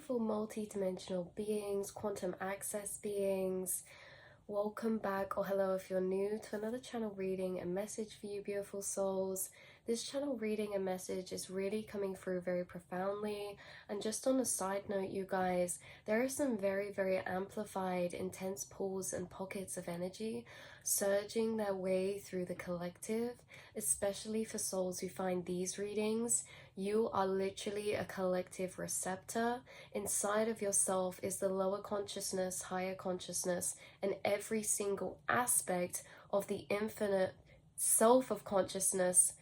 beautiful multi-dimensional beings, quantum access beings. Welcome back, or hello if you're new, to another channel reading and message for you beautiful souls. This channel reading and message is really coming through very profoundly. And just on a side note, you guys, there are some very, very amplified, intense pulls and pockets of energy surging their way through the collective, especially for souls who find these readings. You are literally a collective receptor. Inside of yourself is the lower consciousness, higher consciousness, and every single aspect of the infinite self of consciousness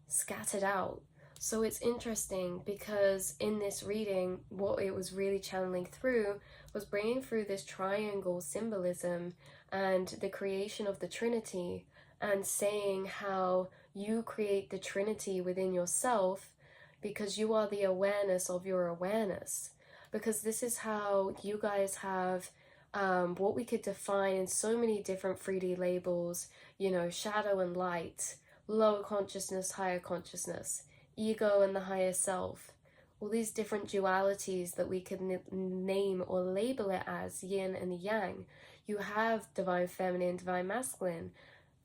scattered out. So it's interesting because in this reading, what it was really channeling through was bringing through this triangle symbolism and the creation of the Trinity, and saying how you create the Trinity within yourself because you are the awareness of your awareness. Because this is how you guys have what we could define in so many different 3D labels, you know, shadow and light, lower consciousness, higher consciousness, ego and the higher self, all these different dualities that we could name or label it as yin and yang. You have divine feminine, divine masculine,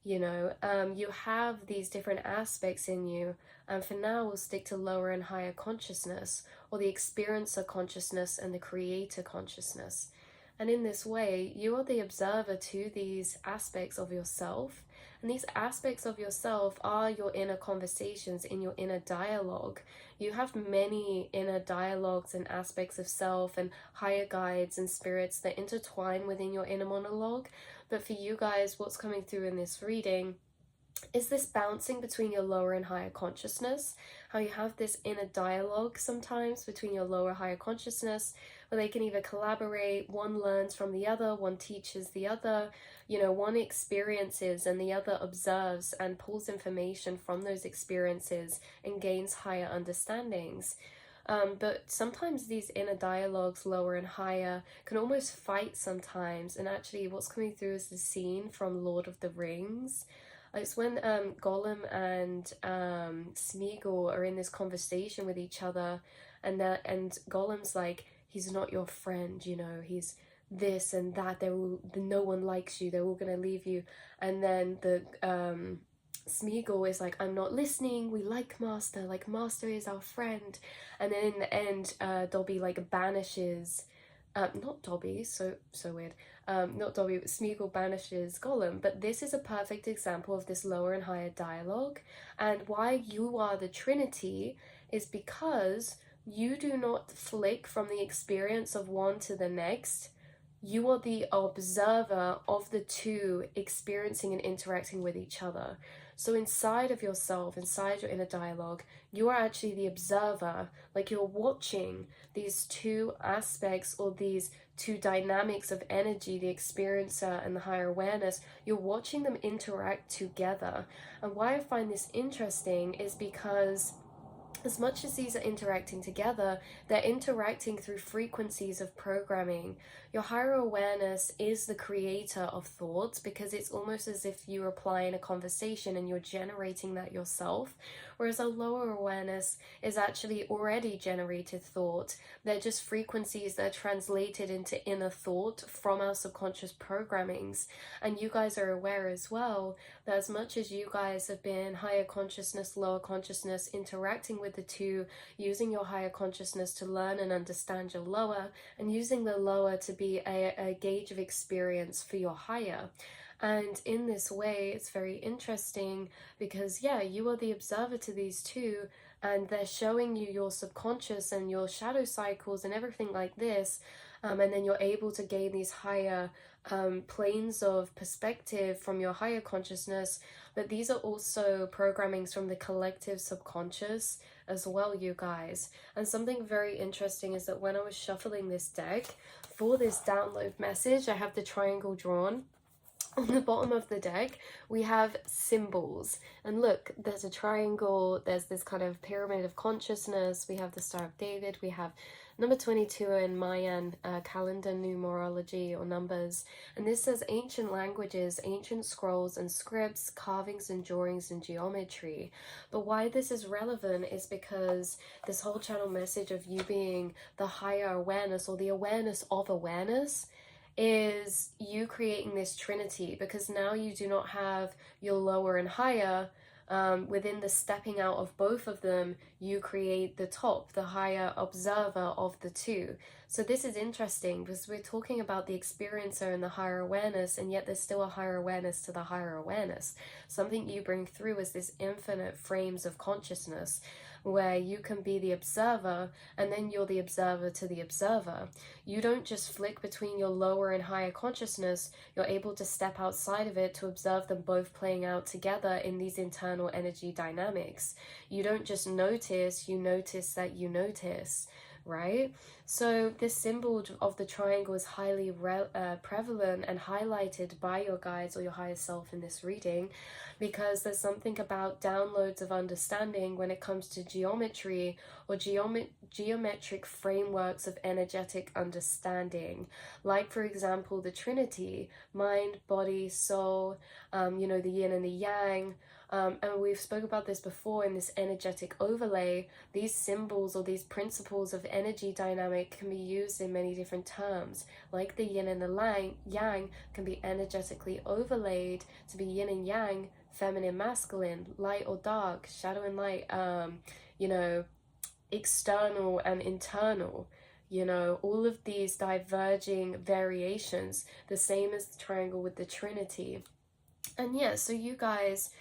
you know, you have these different aspects in you. And for now, we'll stick to lower and higher consciousness, or the experiencer consciousness and the creator consciousness. And in this way, you are the observer to these aspects of yourself. And these aspects of yourself are your inner conversations, in your inner dialogue. You have many inner dialogues and aspects of self and higher guides and spirits that intertwine within your inner monologue. But for you guys, what's coming through in this reading is this bouncing between your lower and higher consciousness, how you have this inner dialogue sometimes between your lower higher consciousness, where they can either collaborate, one learns from the other, one teaches the other, you know, one experiences and the other observes and pulls information from those experiences and gains higher understandings. But sometimes these inner dialogues, lower and higher, can almost fight sometimes. And actually what's coming through is the scene from Lord of the Rings. It's when Gollum and Smeagol are in this conversation with each other, and Gollum's like, he's not your friend, you know, he's this and that, no one likes you, they're all gonna leave you. And then the Smeagol is like, I'm not listening, we like Master, like Master is our friend. And then in the end, Dobby like banishes, not Dobby, so weird, not Dobby, but Smeagol banishes Gollum. But this is a perfect example of this lower and higher dialogue, and why you are the Trinity is because you do not flick from the experience of one to the next. You are the observer of the two experiencing and interacting with each other. So inside of yourself, inside your inner dialogue, you are actually the observer, like you're watching these two aspects or these two dynamics of energy, the experiencer and the higher awareness. You're watching them interact together. And why I find this interesting is because as much as these are interacting together, they're interacting through frequencies of programming. Your higher awareness is the creator of thoughts, because it's almost as if you're applying a conversation and you're generating that yourself, whereas a lower awareness is actually already generated thought. They're just frequencies that are translated into inner thought from our subconscious programmings. And you guys are aware as well that as much as you guys have been higher consciousness, lower consciousness, interacting with the two, using your higher consciousness to learn and understand your lower, and using the lower to be a gauge of experience for your higher. And in this way, it's very interesting because, yeah, you are the observer to these two, and they're showing you your subconscious and your shadow cycles and everything like this. And then you're able to gain these higher planes of perspective from your higher consciousness. But these are also programmings from the collective subconscious as well, you guys. And something very interesting is that when I was shuffling this deck for this download message, I have the triangle drawn. On the bottom of the deck, we have symbols. And look, there's a triangle, there's this kind of pyramid of consciousness, we have the Star of David, we have Number 22 in Mayan calendar numerology or numbers. And this says ancient languages, ancient scrolls and scripts, carvings and drawings and geometry. But why this is relevant is because this whole channel message of you being the higher awareness or the awareness of awareness is you creating this trinity, because now you do not have your lower and higher. Within the stepping out of both of them, you create the top, the higher observer of the two. So this is interesting because we're talking about the experiencer and the higher awareness, and yet there's still a higher awareness to the higher awareness. Something you bring through is this infinite frames of consciousness, where you can be the observer and then you're the observer to the observer. You don't just flick between your lower and higher consciousness, you're able to step outside of it to observe them both playing out together in these internal energy dynamics. You don't just notice, you notice that you notice, right? So this symbol of the triangle is highly prevalent and highlighted by your guides or your higher self in this reading, because there's something about downloads of understanding when it comes to geometry or geometric frameworks of energetic understanding. Like, for example, the trinity, mind, body, soul, the yin and the yang. And we've spoke about this before in this energetic overlay. These symbols or these principles of energy dynamic can be used in many different terms. Like the yin and the yang can be energetically overlaid to be yin and yang, feminine, masculine, light or dark, shadow and light, external and internal. All of these diverging variations, the same as the triangle with the trinity. And yeah, so you guys,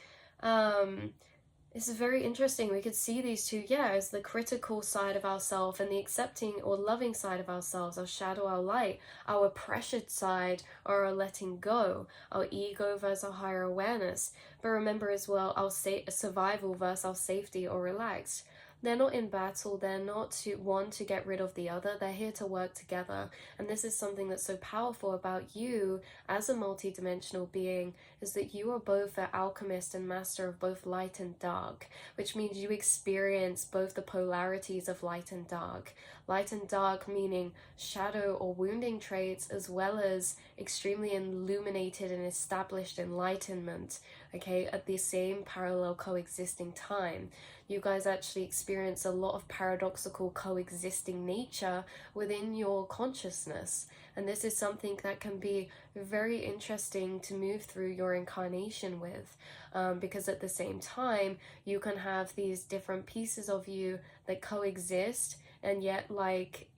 this is very interesting. We could see these two, as the critical side of ourselves and the accepting or loving side of ourselves, our shadow, our light, our pressured side, or our letting go, our ego versus our higher awareness. But remember as well, our survival versus our safety or relaxed. They're not in battle, they're not to get rid of the other, they're here to work together. And this is something that's so powerful about you as a multidimensional being, is that you are both the alchemist and master of both light and dark, which means you experience both the polarities of light and dark. Light and dark meaning shadow or wounding traits, as well as extremely illuminated and established enlightenment, at the same parallel coexisting time. You guys actually experience a lot of paradoxical coexisting nature within your consciousness. And this is something that can be very interesting to move through your incarnation with, because at the same time, you can have these different pieces of you that coexist and yet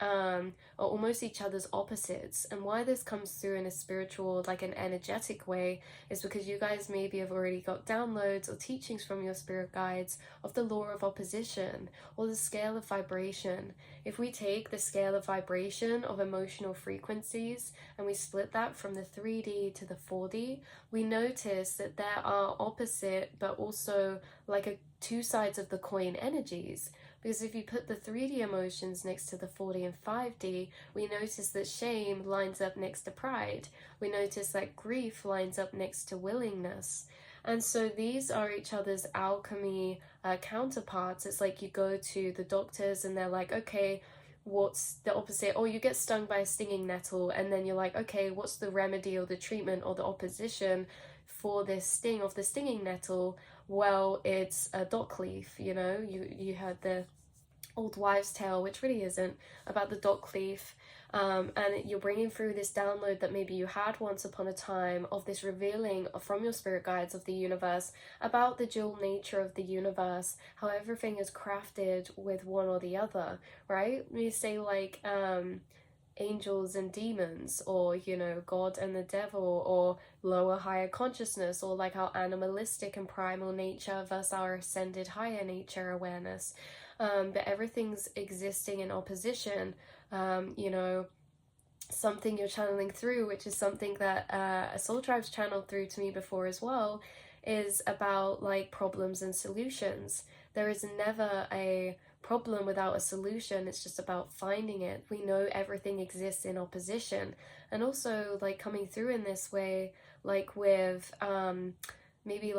are almost each other's opposites. And why this comes through in a spiritual, an energetic way, is because you guys maybe have already got downloads or teachings from your spirit guides of the law of opposition or the scale of vibration. If we take the scale of vibration of emotional frequencies and we split that from the 3D to the 4D, we notice that there are opposite but also two sides of the coin energies. Because if you put the 3D emotions next to the 4D and 5D, we notice that shame lines up next to pride. We notice that grief lines up next to willingness. And so these are each other's alchemy counterparts. It's like you go to the doctors and they're like, okay, what's the opposite? Or you get stung by a stinging nettle, and then you're like, okay, what's the remedy or the treatment or the opposition for this sting of the stinging nettle? Well, it's a dock leaf. You heard the old wives' tale, which really isn't, about the dock leaf, and you're bringing through this download that maybe you had once upon a time of this revealing from your spirit guides of the universe about the dual nature of the universe, how everything is crafted with one or the other, right? We say angels and demons, or God and the devil, or lower higher consciousness, or our animalistic and primal nature versus our ascended higher nature awareness. But everything's existing in opposition. Something you're channeling through, which is something that a soul tribe's channeled through to me before as well, is about problems and solutions. There is never a problem without a solution. It's just about finding it. We know everything exists in opposition. And also coming through in this way, with maybe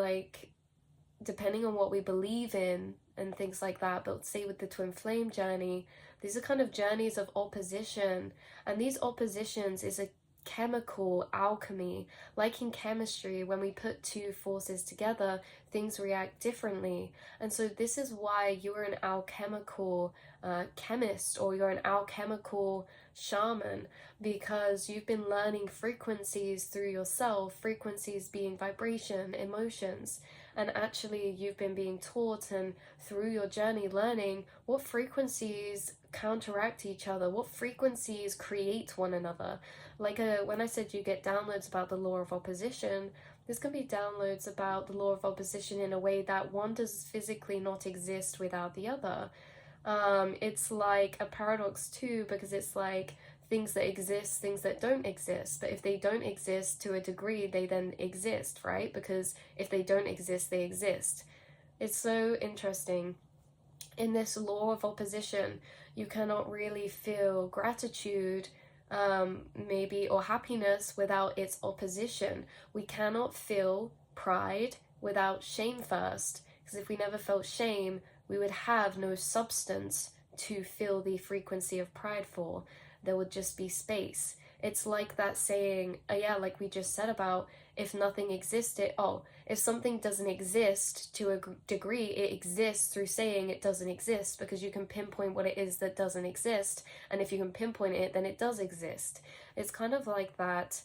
depending on what we believe in and things like that, but say with the twin flame journey, These are kind of journeys of opposition, and these oppositions is a chemical alchemy. Like in chemistry, when we put two forces together, things react differently. And so this is why you're an alchemical chemist, or you're an alchemical shaman, because you've been learning frequencies through yourself, frequencies being vibration, emotions, and actually you've been being taught and through your journey learning what frequencies counteract each other, what frequencies create one another. Like when I said you get downloads about the law of opposition, there's going to be downloads about the law of opposition in a way that one does physically not exist without the other. It's like a paradox too, because it's like things that exist, things that don't exist. But if they don't exist to a degree, they then exist, right? Because if they don't exist, they exist. It's so interesting. In this law of opposition, you cannot really feel gratitude, maybe, or happiness without its opposition. We cannot feel pride without shame first, because if we never felt shame, we would have no substance to fill the frequency of pride for. There would just be space. It's like that saying, yeah, like we just said about if nothing existed, if something doesn't exist to a degree, it exists through saying it doesn't exist, because you can pinpoint what it is that doesn't exist, and if you can pinpoint it, then it does exist. It's kind of like that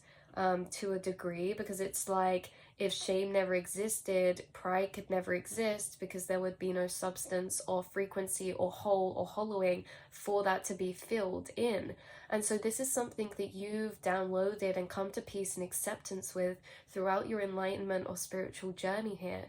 to a degree, because it's like if shame never existed, pride could never exist, because there would be no substance or frequency or hole or hollowing for that to be filled in. And so this is something that you've downloaded and come to peace and acceptance with throughout your enlightenment or spiritual journey here.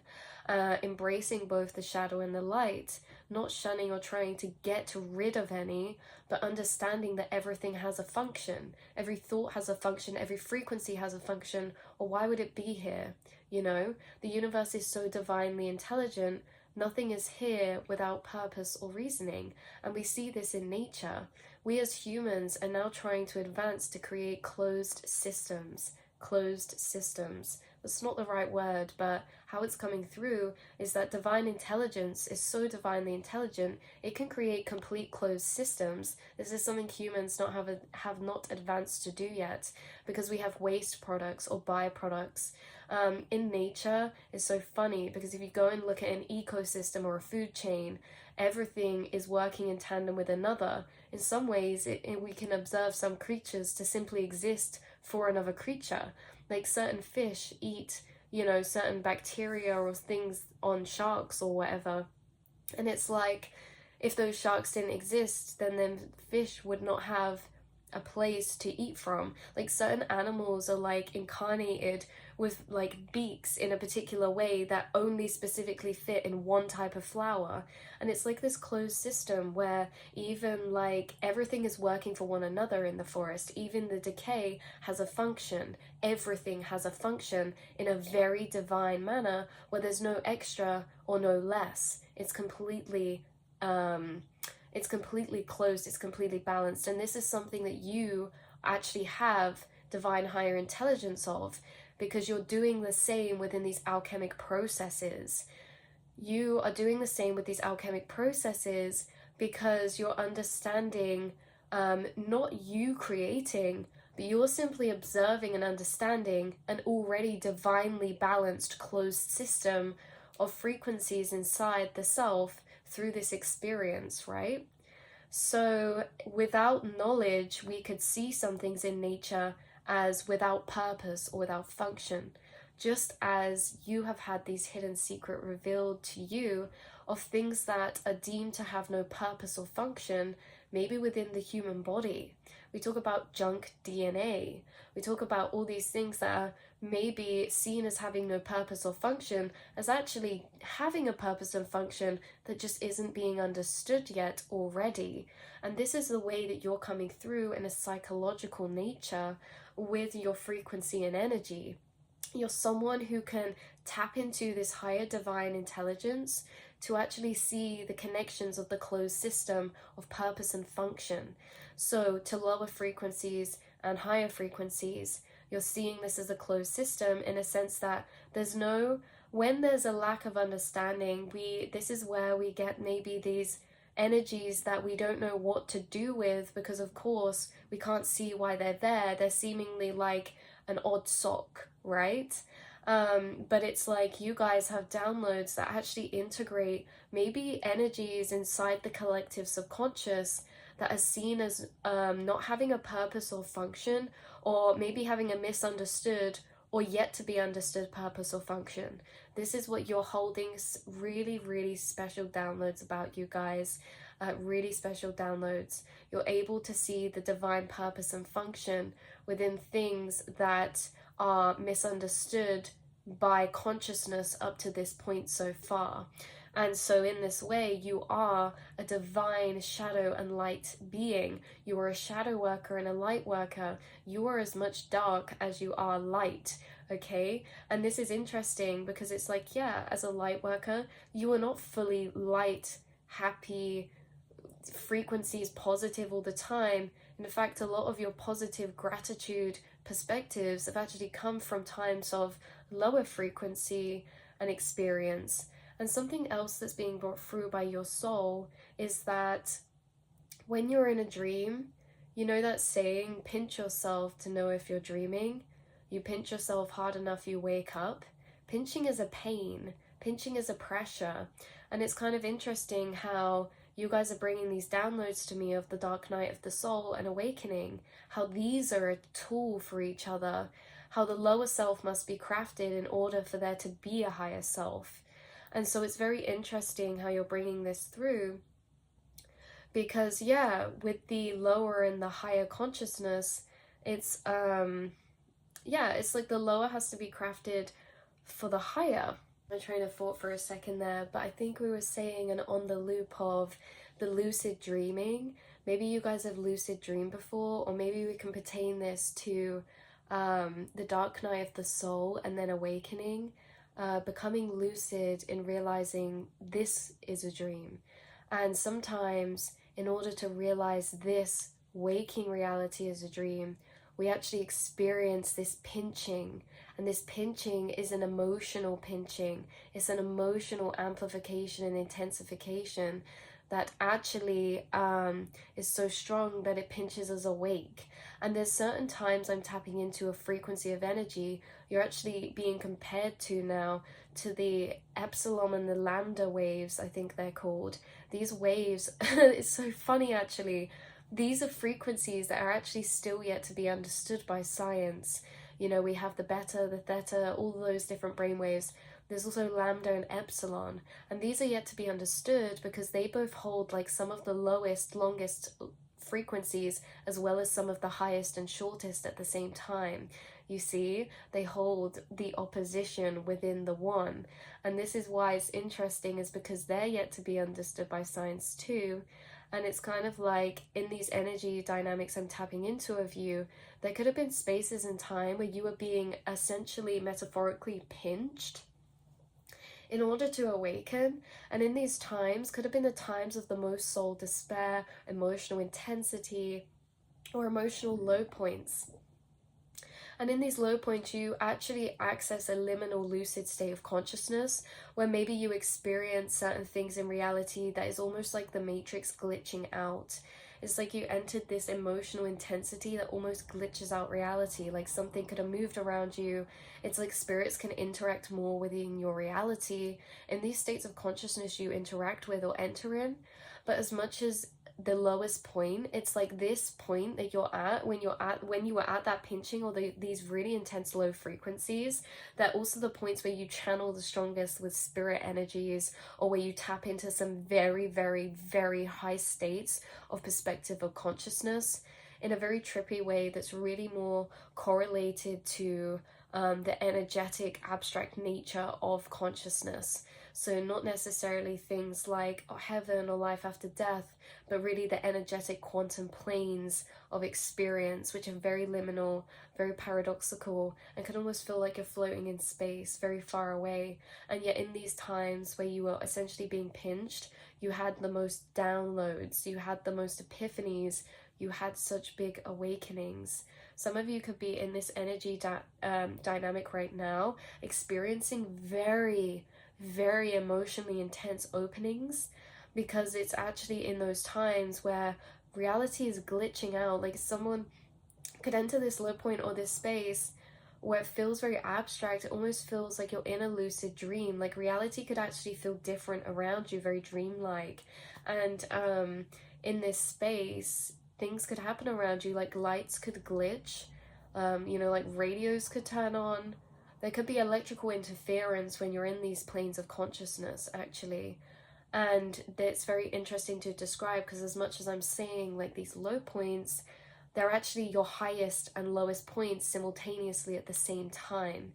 Embracing both the shadow and the light, not shunning or trying to get rid of any, but understanding that everything has a function. Every thought has a function, every frequency has a function, or why would it be here? You know, the universe is so divinely intelligent, nothing is here without purpose or reasoning, and we see this in nature. We as humans are now trying to advance to create closed systems. That's not the right word, but how it's coming through is that divine intelligence is so divinely intelligent, it can create complete closed systems. This is something humans have not advanced to do yet, because we have waste products or byproducts. In nature is so funny, because if you go and look at an ecosystem or a food chain, everything is working in tandem with another. In some ways, we can observe some creatures to simply exist for another creature. Like certain fish eat, certain bacteria or things on sharks or whatever. And it's like, if those sharks didn't exist, then them fish would not have a place to eat from. Like certain animals are like incarnated with like beaks in a particular way that only specifically fit in one type of flower, and it's like this closed system where even like everything is working for one another in the forest. Even the decay has a function, everything has a function in a very divine manner where there's no extra or no less. It's completely closed, it's completely balanced. And this is something that you actually have divine higher intelligence of, because you're doing the same within these alchemic processes. You are doing the same with these alchemic processes because you're understanding, not you creating, but you're simply observing and understanding an already divinely balanced closed system of frequencies inside the self through this experience, right? So without knowledge, we could see some things in nature as without purpose or without function, just as you have had these hidden secrets revealed to you of things that are deemed to have no purpose or function, maybe within the human body. We talk about junk DNA. We talk about all these things that are maybe seen as having no purpose or function as actually having a purpose and function that just isn't being understood yet already. And this is the way that you're coming through in a psychological nature with your frequency and energy. You're someone who can tap into this higher divine intelligence to actually see the connections of the closed system of purpose and function. So to lower frequencies and higher frequencies, you're seeing this as a closed system in a sense that when there's a lack of understanding, this is where we get maybe these energies that we don't know what to do with, because of course we can't see why they're there. They're seemingly like an odd sock, right? But it's like you guys have downloads that actually integrate maybe energies inside the collective subconscious that are seen as not having a purpose or function, or maybe having a misunderstood or yet to be understood purpose or function. This is what you're holding, really, really special downloads about, you guys. Really special downloads. You're able to see the divine purpose and function within things that are misunderstood by consciousness up to this point so far. And so in this way, you are a divine shadow and light being. You are a shadow worker and a light worker. You are as much dark as you are light, okay? And this is interesting because it's like, yeah, as a light worker, you are not fully light, happy, frequencies positive all the time. And in fact, a lot of your positive gratitude perspectives have actually come from times of lower frequency and experience. And something else that's being brought through by your soul is that when you're in a dream, you know that saying, pinch yourself to know if you're dreaming? You pinch yourself hard enough, you wake up. Pinching is a pain. Pinching is a pressure. And it's kind of interesting how you guys are bringing these downloads to me of the dark night of the soul and awakening, how these are a tool for each other, how the lower self must be crafted in order for there to be a higher self. And so it's very interesting how you're bringing this through, because yeah, with the lower and the higher consciousness, it's it's like the lower has to be crafted for the higher. My train of thought for a second there, but I think we were saying and on the loop of the lucid dreaming. Maybe you guys have lucid dreamed before, or maybe we can pertain this to the dark night of the soul and then awakening, becoming lucid in realizing this is a dream. And sometimes in order to realize this waking reality is a dream, we actually experience this pinching. And this pinching is an emotional pinching. It's an emotional amplification and intensification that actually is so strong that it pinches us awake. And there's certain times I'm tapping into a frequency of energy. You're actually being compared to now to the epsilon and the lambda waves, I think they're called. These waves, it's so funny actually. These are frequencies that are actually still yet to be understood by science. You know, we have the beta, the theta, all those different brainwaves. There's also lambda and epsilon, and these are yet to be understood because they both hold like some of the lowest, longest frequencies as well as some of the highest and shortest at the same time. You see, they hold the opposition within the one. And this is why it's interesting, is because they're yet to be understood by science too. And it's kind of like in these energy dynamics I'm tapping into of you, there could have been spaces in time where you were being essentially metaphorically pinched in order to awaken. And in these times could have been the times of the most soul despair, emotional intensity, or emotional low points. And in these low points, you actually access a liminal lucid state of consciousness where maybe you experience certain things in reality that is almost like the matrix glitching out. It's like you entered this emotional intensity that almost glitches out reality, like something could have moved around you. It's like spirits can interact more within your reality. In these states of consciousness you interact with or enter in, but as much as the lowest point, it's like this point that you're at when you were at that pinching or these really intense low frequencies. They're also the points where you channel the strongest with spirit energies, or where you tap into some very, very, very high states of perspective of consciousness in a very trippy way that's really more correlated to the energetic abstract nature of consciousness. So not necessarily things like heaven or life after death, but really the energetic quantum planes of experience, which are very liminal, very paradoxical, and can almost feel like you're floating in space, very far away. And yet in these times where you were essentially being pinched, you had the most downloads, you had the most epiphanies, you had such big awakenings. Some of you could be in this energy dynamic right now, experiencing very, very emotionally intense openings, because it's actually in those times where reality is glitching out. Like someone could enter this low point or this space where it feels very abstract. It almost feels like you're in a lucid dream. Like reality could actually feel different around you, very dreamlike. And in this space, things could happen around you, like lights could glitch, like radios could turn on. There could be electrical interference when you're in these planes of consciousness, actually. And it's very interesting to describe, because as much as I'm saying like these low points, they're actually your highest and lowest points simultaneously at the same time.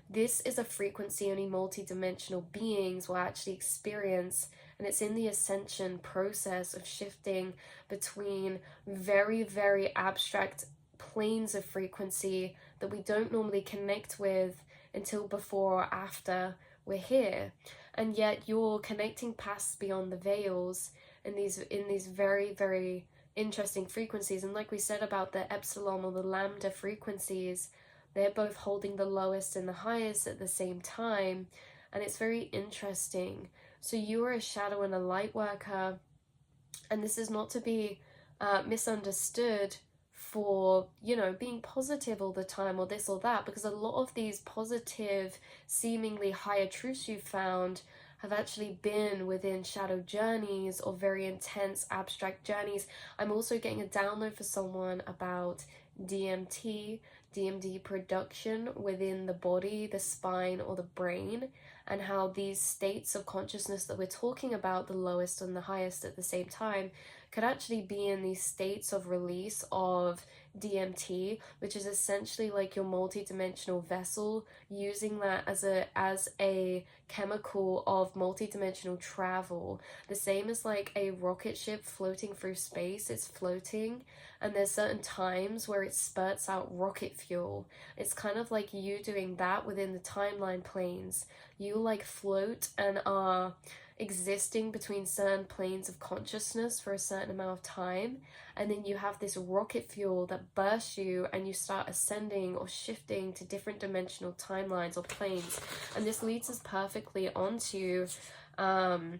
This is a frequency only multidimensional beings will actually experience, and it's in the ascension process of shifting between very, very abstract planes of frequency that we don't normally connect with until before or after we're here. And yet you're connecting past beyond the veils in these very, very interesting frequencies. And like we said about the epsilon or the lambda frequencies, they're both holding the lowest and the highest at the same time. And it's very interesting. So you are a shadow and a light worker, and this is not to be misunderstood for, being positive all the time or this or that, because a lot of these positive, seemingly higher truths you've found have actually been within shadow journeys or very intense abstract journeys. I'm also getting a download for someone about DMD production within the body, the spine, or the brain, and how these states of consciousness that we're talking about, the lowest and the highest at the same time, could actually be in these states of release of DMT, which is essentially like your multi-dimensional vessel, using that as a chemical of multi-dimensional travel. The same as like a rocket ship floating through space. It's floating, and there's certain times where it spurts out rocket fuel. It's kind of like you doing that within the timeline planes. You like float and are existing between certain planes of consciousness for a certain amount of time, and then you have this rocket fuel that bursts you and you start ascending or shifting to different dimensional timelines or planes. And this leads us perfectly onto the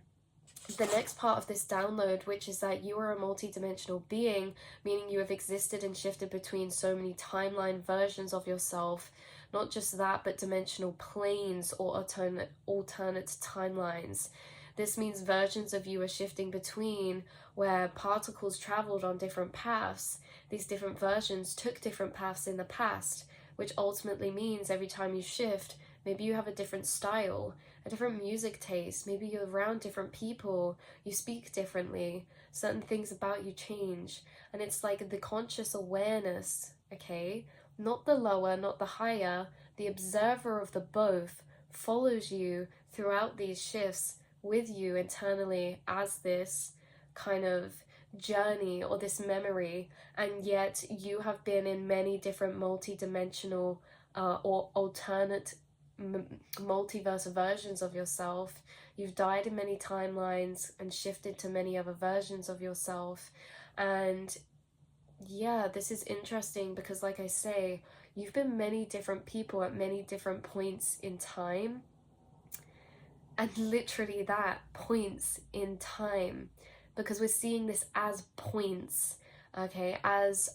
next part of this download, which is that you are a multi-dimensional being, meaning you have existed and shifted between so many timeline versions of yourself. Not just that, but dimensional planes or alternate timelines. This means versions of you are shifting between, where particles traveled on different paths. These different versions took different paths in the past, which ultimately means every time you shift, maybe you have a different style, a different music taste, maybe you're around different people, you speak differently, certain things about you change. And it's like the conscious awareness, okay? Not the lower, not the higher, the observer of the both follows you throughout these shifts with you internally as this kind of journey or this memory. And yet you have been in many different multi-dimensional or alternate multiverse versions of yourself. You've died in many timelines and shifted to many other versions of yourself. And yeah, this is interesting because, like I say, you've been many different people at many different points in time. And literally that, points in time, because we're seeing this as points, okay, as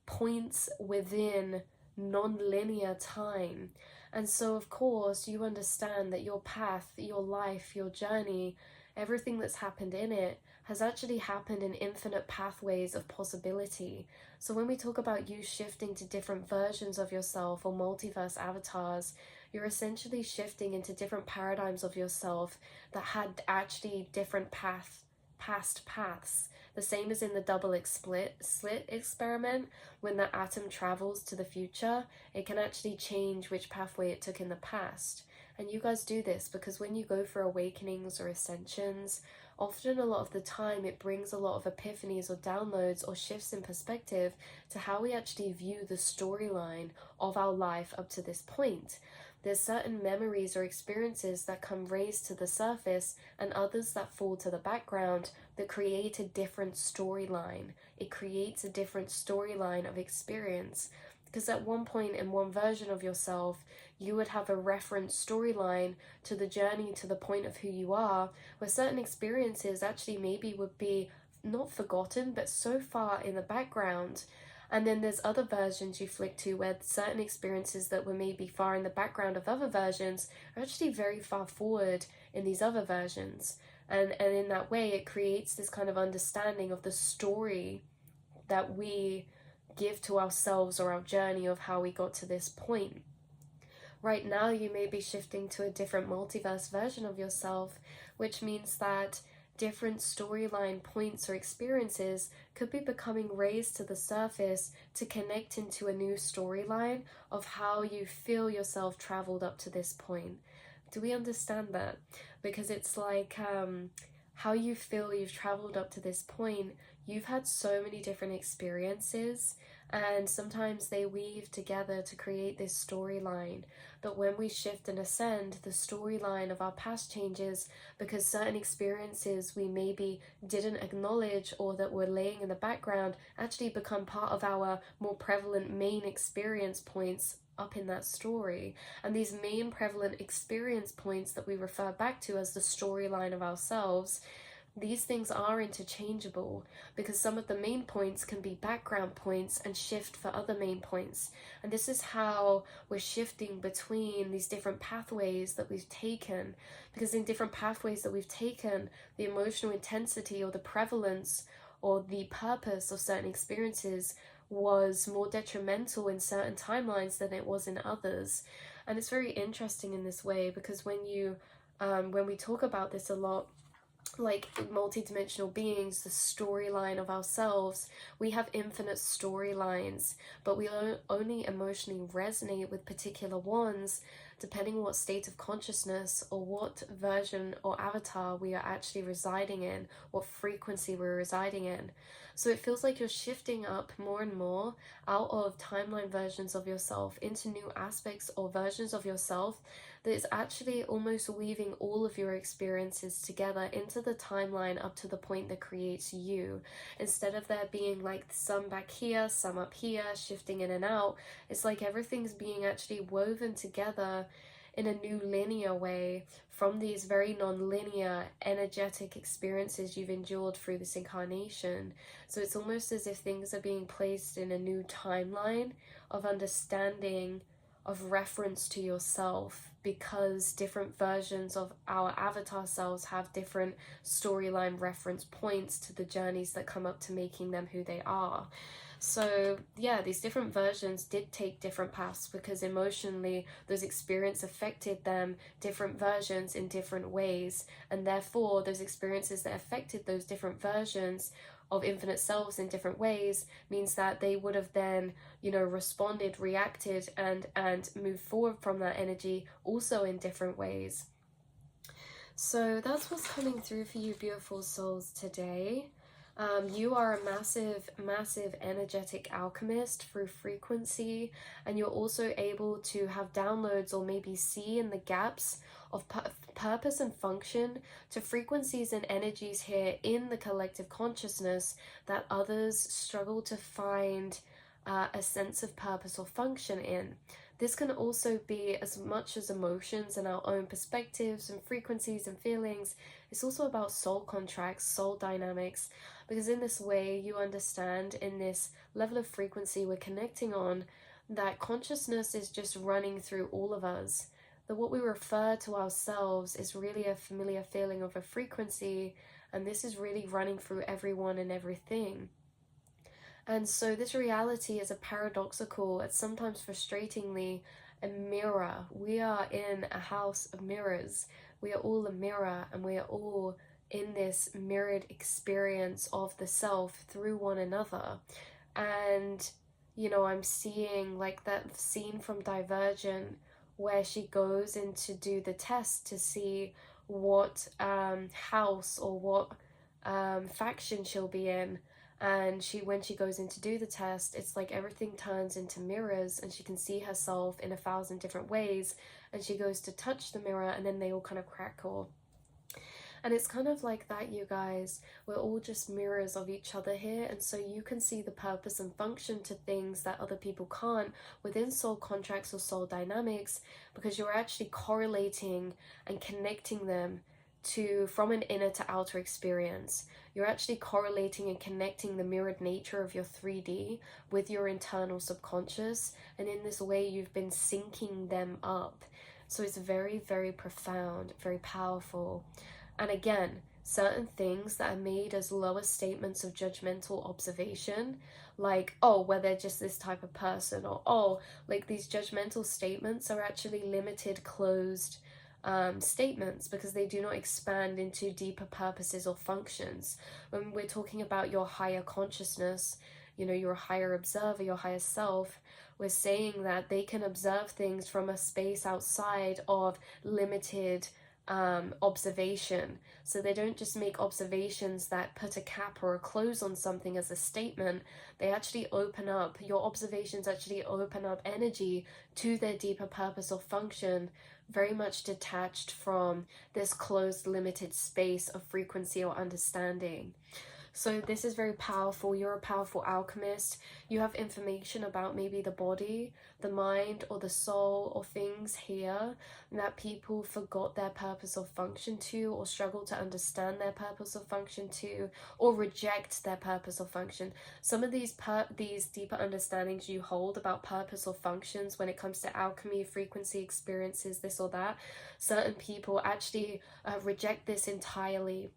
points within non-linear time. And so of course you understand that your path, your life, your journey, everything that's happened in it has actually happened in infinite pathways of possibility. So when we talk about you shifting to different versions of yourself or multiverse avatars, you're essentially shifting into different paradigms of yourself that had actually different past paths. The same as in the double slit experiment. When the atom travels to the future, it can actually change which pathway it took in the past. And you guys do this because when you go for awakenings or ascensions, often a lot of the time it brings a lot of epiphanies or downloads or shifts in perspective to how we actually view the storyline of our life up to this point. There's certain memories or experiences that come raised to the surface and others that fall to the background that create a different storyline. It creates a different storyline of experience. Because at one point in one version of yourself, you would have a reference storyline to the journey to the point of who you are, where certain experiences actually maybe would be not forgotten, but so far in the background. And then there's other versions you flick to where certain experiences that were maybe far in the background of other versions are actually very far forward in these other versions. And in that way, it creates this kind of understanding of the story that we give to ourselves, or our journey of how we got to this point. Right now, you may be shifting to a different multiverse version of yourself, which means that different storyline points or experiences could be becoming raised to the surface to connect into a new storyline of how you feel yourself traveled up to this point. Do we understand that? Because it's like how you feel you've traveled up to this point. You've had so many different experiences, and sometimes they weave together to create this storyline. But when we shift and ascend, the storyline of our past changes because certain experiences we maybe didn't acknowledge or that were laying in the background actually become part of our more prevalent main experience points up in that story. And these main prevalent experience points that we refer back to as the storyline of ourselves, these things are interchangeable because some of the main points can be background points and shift for other main points. And this is how we're shifting between these different pathways that we've taken, because in different pathways that we've taken, the emotional intensity or the prevalence or the purpose of certain experiences was more detrimental in certain timelines than it was in others. And it's very interesting in this way because when we talk about this a lot, like multidimensional beings, the storyline of ourselves, we have infinite storylines, but we only emotionally resonate with particular ones depending on what state of consciousness or what version or avatar we are actually residing in, what frequency we're residing in. So it feels like you're shifting up more and more out of timeline versions of yourself into new aspects or versions of yourself that is actually almost weaving all of your experiences together into the timeline up to the point that creates you. Instead of there being like some back here, some up here, shifting in and out, it's like everything's being actually woven together in a new linear way from these very non-linear energetic experiences you've endured through this incarnation. So it's almost as if things are being placed in a new timeline of understanding, of reference to yourself, because different versions of our avatar selves have different storyline reference points to the journeys that come up to making them who they are. So yeah, these different versions did take different paths because emotionally those experiences affected them, different versions in different ways, and therefore those experiences that affected those different versions of infinite selves in different ways means that they would have then, responded, reacted, and moved forward from that energy also in different ways. So that's what's coming through for you, beautiful souls, today. You are a massive, massive energetic alchemist through frequency, and you're also able to have downloads or maybe see in the gaps of purpose and function to frequencies and energies here in the collective consciousness that others struggle to find a sense of purpose or function in. This can also be as much as emotions and our own perspectives and frequencies and feelings. It's also about soul contracts, soul dynamics, because in this way you understand, in this level of frequency we're connecting on, that consciousness is just running through all of us. That what we refer to ourselves is really a familiar feeling of a frequency, and this is really running through everyone and everything. And so this reality is a paradoxical, it's sometimes frustratingly a mirror. We are in a house of mirrors. We are all a mirror, and we are all in this mirrored experience of the self through one another. And, I'm seeing like that scene from Divergent where she goes in to do the test to see what house or what faction she'll be in. And when she goes in to do the test, it's like everything turns into mirrors and she can see herself in 1,000 different ways, and she goes to touch the mirror and then they all kind of crackle. And it's kind of like that, you guys. We're all just mirrors of each other here, and so you can see the purpose and function to things that other people can't within soul contracts or soul dynamics, because you're actually correlating and connecting them to from an inner to outer experience. You're actually correlating and connecting the mirrored nature of your 3D with your internal subconscious, and in this way you've been syncing them up. So it's very, very profound, very powerful. And again, certain things that are made as lower statements of judgmental observation, like, oh, well, they're just this type of person, or oh, like these judgmental statements are actually limited, closed statements, because they do not expand into deeper purposes or functions. When we're talking about your higher consciousness, you know, your higher observer, your higher self, we're saying that they can observe things from a space outside of limited observation. So they don't just make observations that put a cap or a close on something as a statement. They actually open up, your observations actually open up energy to their deeper purpose or function, very much detached from this closed, limited space of frequency or understanding. So this is very powerful. You're a powerful alchemist. You have information about maybe the body, the mind, or the soul, or things here that people forgot their purpose or function to, or struggle to understand their purpose or function to, or reject their purpose or function. Some of these deeper understandings you hold about purpose or functions when it comes to alchemy, frequency, experiences, this or that, certain people actually reject this entirely.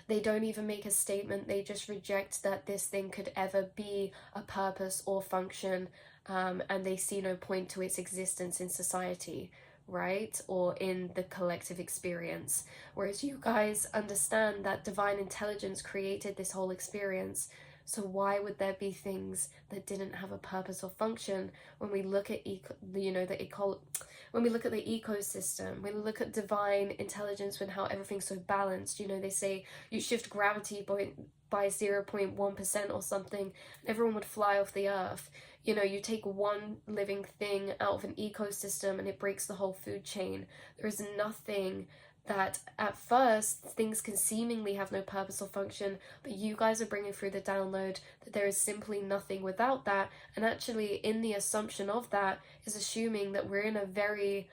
They don't even make a statement, they just reject that this thing could ever be a purpose or function, and they see no point to its existence in society, right? Or in the collective experience. Whereas you guys understand that divine intelligence created this whole experience. So why would there be things that didn't have a purpose or function when we look at when we look at the ecosystem, when we look at divine intelligence, when how everything's so balanced? You know, they say you shift gravity by 0.1% or something, and everyone would fly off the earth. You know, you take one living thing out of an ecosystem and it breaks the whole food chain. There is nothing that at first things can seemingly have no purpose or function, but you guys are bringing through the download that there is simply nothing without that. And actually in the assumption of that is assuming that we're in a very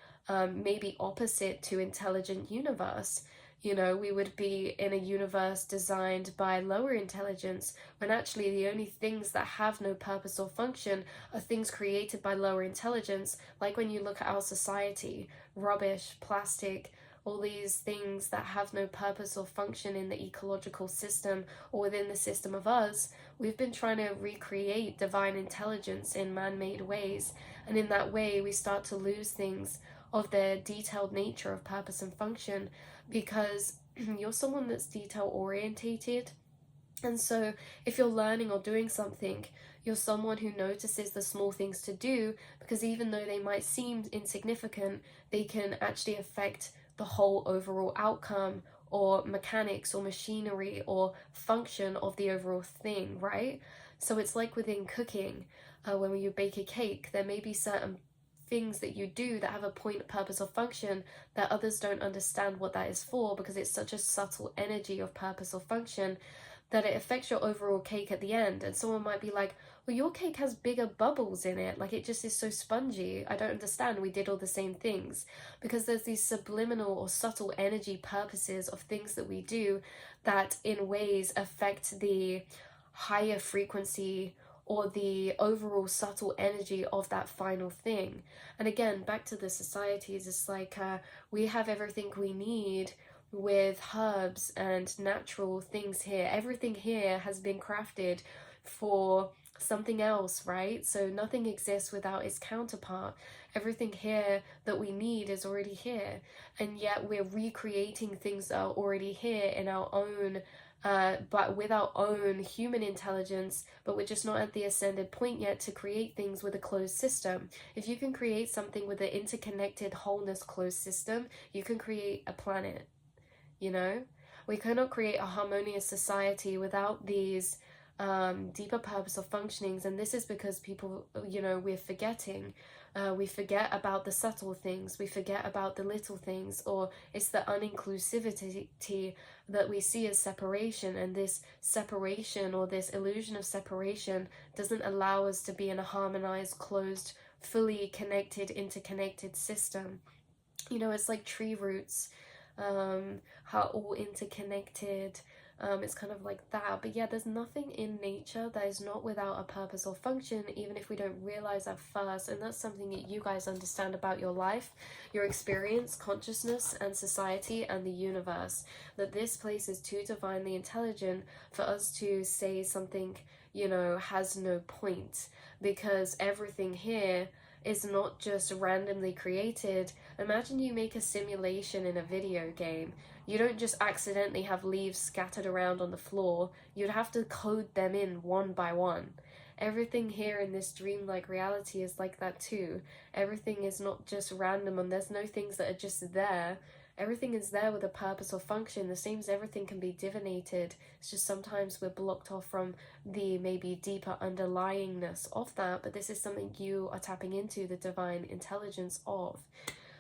maybe opposite to intelligent universe. You know, we would be in a universe designed by lower intelligence, when actually the only things that have no purpose or function are things created by lower intelligence. Like when you look at our society, rubbish, plastic, all these things that have no purpose or function in the ecological system or within the system of us, we've been trying to recreate divine intelligence in man-made ways. And in that way, we start to lose things of their detailed nature of purpose and function, because you're someone that's detail orientated. And so if you're learning or doing something, you're someone who notices the small things to do, because even though they might seem insignificant, they can actually affect the whole overall outcome or mechanics or machinery or function of the overall thing, right? So it's like within cooking, when you bake a cake, there may be certain things that you do that have a point, purpose, or function that others don't understand what that is for, because it's such a subtle energy of purpose or function that it affects your overall cake at the end. And someone might be like, well, your cake has bigger bubbles in it, like it just is so spongy. I don't understand, we did all the same things. Because there's these subliminal or subtle energy purposes of things that we do that in ways affect the higher frequency or the overall subtle energy of that final thing. And again, back to the societies, it's like we have everything we need with herbs and natural things here. Everything here has been crafted for something else, right? So nothing exists without its counterpart. Everything here that we need is already here, and yet we're recreating things that are already here in our own but with our own human intelligence, but we're just not at the ascended point yet to create things with a closed system. If you can create something with an interconnected wholeness closed system, you can create a planet. You know, we cannot create a harmonious society without these deeper purpose or functionings. And this is because people, you know, we're forgetting. We forget about the subtle things, we forget about the little things, or it's the uninclusivity that we see as separation, and this separation or this illusion of separation doesn't allow us to be in a harmonized, closed, fully connected, interconnected system. You know, it's like tree roots, how all interconnected. It's kind of like that. But yeah, there's nothing in nature that is not without a purpose or function, even if we don't realize at first. And that's something that you guys understand about your life, your experience, consciousness, and society, and the universe. That this place is too divinely intelligent for us to say something, you know, has no point, because everything here is not just randomly created. Imagine you make a simulation in a video game. You don't just accidentally have leaves scattered around on the floor. You'd have to code them in one by one. Everything here in this dreamlike reality is like that too. Everything is not just random, and there's no things that are just there. Everything is there with a purpose or function, the same as everything can be divinated. It's just sometimes we're blocked off from the maybe deeper underlyingness of that, but this is something you are tapping into, the divine intelligence of.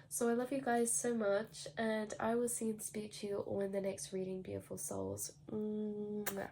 So I love you guys so much, and I will see and speak to you all in the next reading, beautiful souls. Mwah.